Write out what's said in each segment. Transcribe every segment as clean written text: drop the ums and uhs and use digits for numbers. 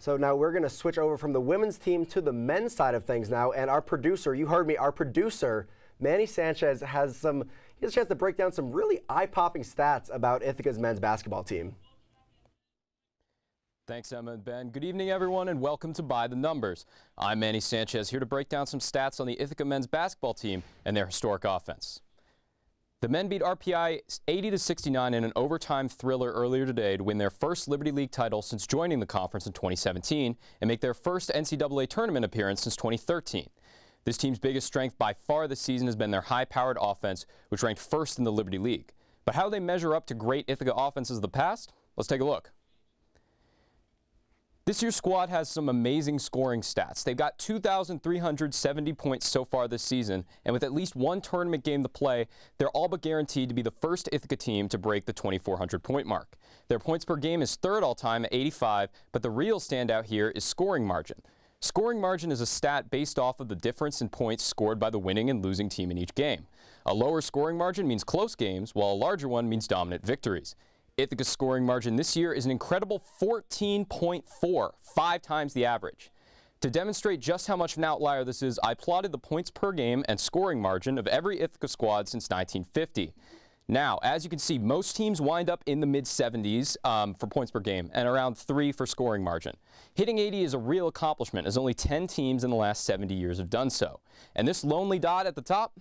So now we're going to switch over from the women's team to the men's side of things now. And our producer, you heard me, our producer, Manny Sanchez, he has a chance to break down some really eye-popping stats about Ithaca's men's basketball team. Thanks, Emma and Ben. Good evening, everyone, and welcome to By the Numbers. I'm Manny Sanchez, here to break down some stats on the Ithaca men's basketball team and their historic offense. The men beat RPI 80-69 in an overtime thriller earlier today to win their first Liberty League title since joining the conference in 2017 and make their first NCAA tournament appearance since 2013. This team's biggest strength by far this season has been their high-powered offense, which ranked first in the Liberty League. But how do they measure up to great Ithaca offenses of the past? Let's take a look. This year's squad has some amazing scoring stats. They've got 2,370 points so far this season, and with at least one tournament game to play, they're all but guaranteed to be the first Ithaca team to break the 2,400 point mark. Their points per game is third all-time at 85, but the real standout here is scoring margin. Scoring margin is a stat based off of the difference in points scored by the winning and losing team in each game. A lower scoring margin means close games, while a larger one means dominant victories. Ithaca's scoring margin this year is an incredible 14.4, 5 times the average. To demonstrate just how much of an outlier this is, I plotted the points per game and scoring margin of every Ithaca squad since 1950. Now, as you can see, most teams wind up in the mid-70s for points per game and around 3 for scoring margin. Hitting 80 is a real accomplishment, as only 10 teams in the last 70 years have done so. And this lonely dot at the top,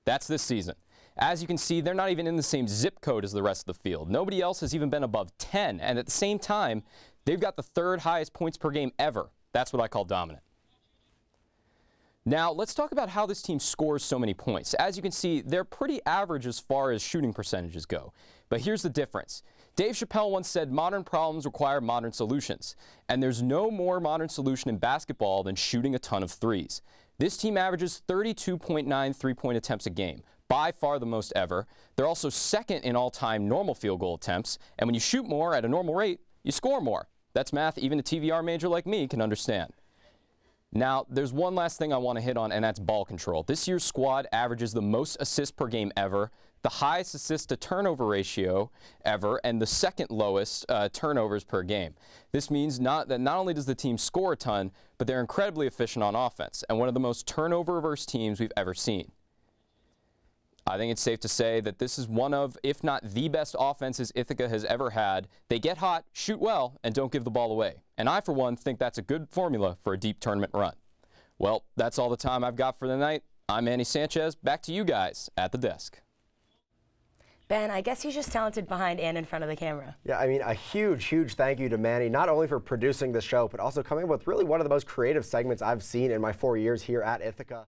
that's this season. As you can see, they're not even in the same zip code as the rest of the field. Nobody else has even been above 10, and at the same time, they've got the third highest points per game ever. That's what I call dominant. Now, let's talk about how this team scores so many points. As you can see, they're pretty average as far as shooting percentages go. But here's the difference. Dave Chappelle once said, modern problems require modern solutions. And there's no more modern solution in basketball than shooting a ton of threes. This team averages 32.9 three-point attempts a game, by far the most ever. They're also second in all-time normal field goal attempts, and when you shoot more at a normal rate, you score more. That's math even a TVR major like me can understand. Now, there's one last thing I want to hit on, and that's ball control. This year's squad averages the most assists per game ever, the highest assist-to-turnover ratio ever, and the second lowest turnovers per game. This means not only does the team score a ton, but they're incredibly efficient on offense, and one of the most turnover-averse teams we've ever seen. I think it's safe to say that this is one of, if not the best offenses Ithaca has ever had. They get hot, shoot well, and don't give the ball away. And I, for one, think that's a good formula for a deep tournament run. Well, that's all the time I've got for the night. I'm Manny Sanchez. Back to you guys at the desk. Ben, I guess he's just talented behind and in front of the camera. Yeah, I mean, a huge, huge thank you to Manny, not only for producing the show, but also coming up with really one of the most creative segments I've seen in my 4 years here at Ithaca.